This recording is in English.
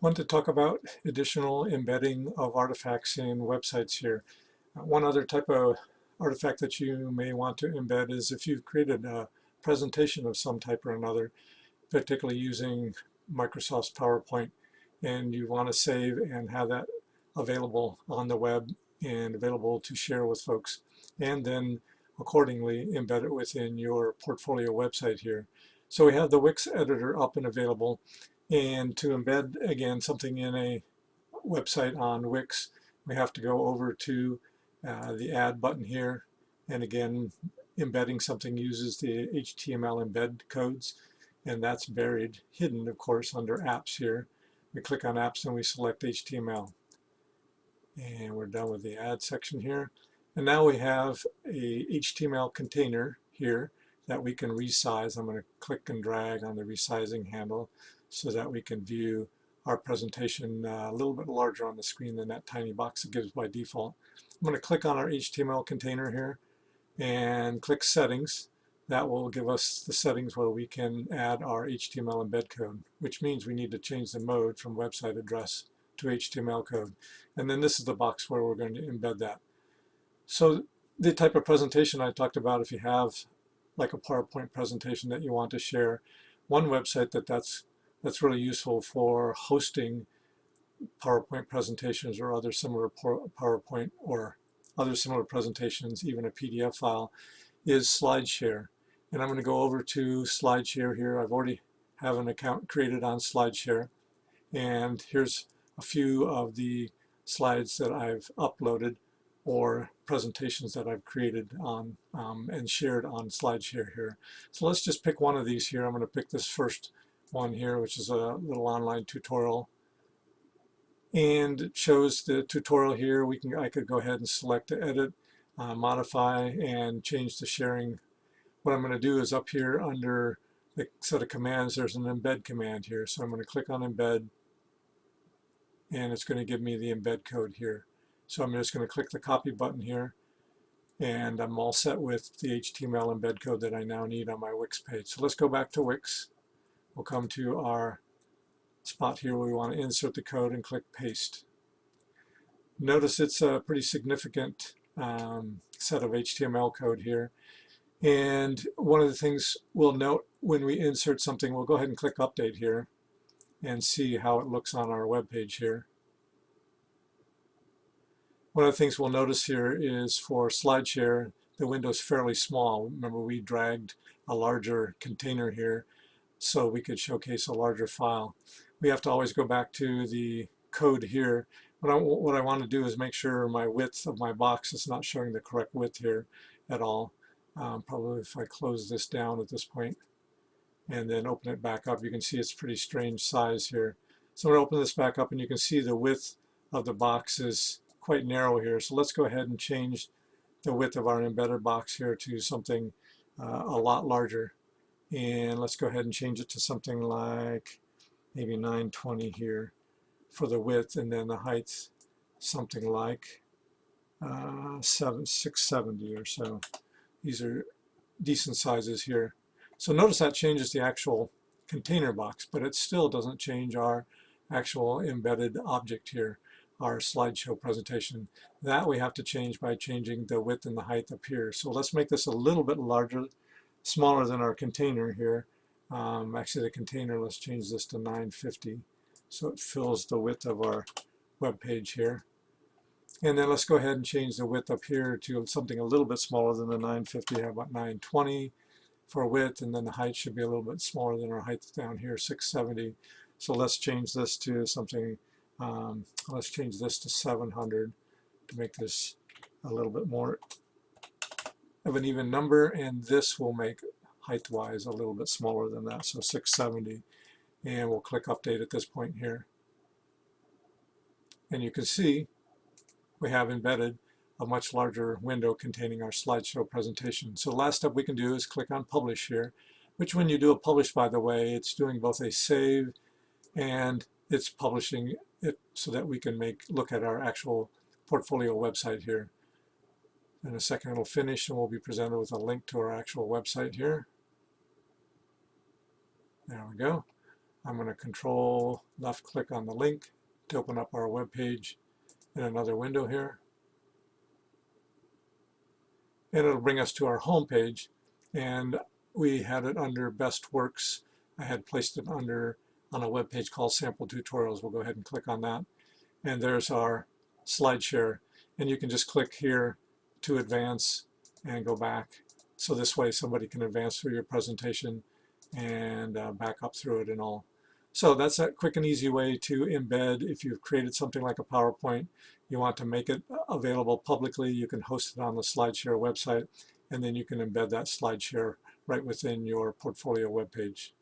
Want to talk about additional embedding of artifacts in websites here. One other type of artifact that you may want to embed is if you've created a presentation of some type or another, particularly using Microsoft's PowerPoint, and you want to save and have that available on the web and available to share with folks, and then accordingly embed it within your portfolio website here. So we have the Wix editor up and available, and to embed again something in a website on Wix, we have to go over to the add button here, and again embedding something uses the HTML embed codes, and that's buried, hidden of course, under apps here. We click on apps and we select HTML, and we're done with the add section here. And now we have a HTML container here that we can resize. I'm going to click and drag on the resizing handle so that we can view our presentation a little bit larger on the screen than that tiny box it gives by default. I'm going to click on our HTML container here and click settings. That will give us the settings where we can add our HTML embed code, which means we need to change the mode from website address to HTML code. And then this is the box where we're going to embed that. So the type of presentation I talked about, if you have like a PowerPoint presentation that you want to share, one website that's really useful for hosting PowerPoint presentations or other similar PowerPoint or other similar presentations, even a PDF file, is SlideShare. And I'm going to go over to SlideShare here. I've already have an account created on SlideShare, and here's a few of the slides that I've uploaded or presentations that I've created on and shared on SlideShare here. So let's just pick one of these here. I'm going to pick this first one here, which is a little online tutorial, and it shows the tutorial here. I could go ahead and select to edit, modify, and change the sharing. What I'm going to do is up here under the set of commands, there's an embed command here. So I'm going to click on embed, and it's going to give me the embed code here. So I'm just going to click the copy button here, and I'm all set with the HTML embed code that I now need on my Wix page. So let's go back to Wix. We'll come to our spot here where we want to insert the code and click paste. Notice it's a pretty significant set of HTML code here. And one of the things we'll note when we insert something, we'll go ahead and click update here and see how it looks on our web page here. One of the things we'll notice here is for SlideShare, the window's fairly small. Remember, we dragged a larger container here so we could showcase a larger file. We have to always go back to the code here. What I want to do is make sure my width of my box is not showing the correct width here at all. Probably if I close this down at this point and then open it back up, you can see it's pretty strange size here. So I'm going to open this back up, and you can see the width of the box is quite narrow here. So let's go ahead and change the width of our embedded box here to something a lot larger. And let's go ahead and change it to something like maybe 920 here for the width, and then the height something like 670 or so. These are decent sizes here. So notice that changes the actual container box, but it still doesn't change our actual embedded object here, our slideshow presentation. That we have to change by changing the width and the height up here. So let's make this a little bit larger, smaller than our container here. Actually, the container, let's change this to 950 so it fills the width of our web page here. And then let's go ahead and change the width up here to something a little bit smaller than the 950. How about 920 for width, and then the height should be a little bit smaller than our height down here, 670. So let's change this to something, let's change this to 700 to make this a little bit more of an even number, and this will make height-wise a little bit smaller than that, so 670. And we'll click update at this point here. And you can see we have embedded a much larger window containing our slideshow presentation. So the last step we can do is click on publish here, which when you do a publish, by the way, it's doing both a save and it's publishing it so that we can look at our actual portfolio website here. In a second it'll finish and we'll be presented with a link to our actual website here. There we go. I'm going to control left click on the link to open up our web page in another window here. And it'll bring us to our home page, and we had it under best works. I had placed it under on a web page called sample tutorials. We'll go ahead and click on that, and there's our SlideShare, and you can just click here to advance and go back, so this way somebody can advance through your presentation and back up through it and all. So that's a quick and easy way to embed. If you've created something like a PowerPoint, you want to make it available publicly, you can host it on the SlideShare website, and then you can embed that SlideShare right within your portfolio web page.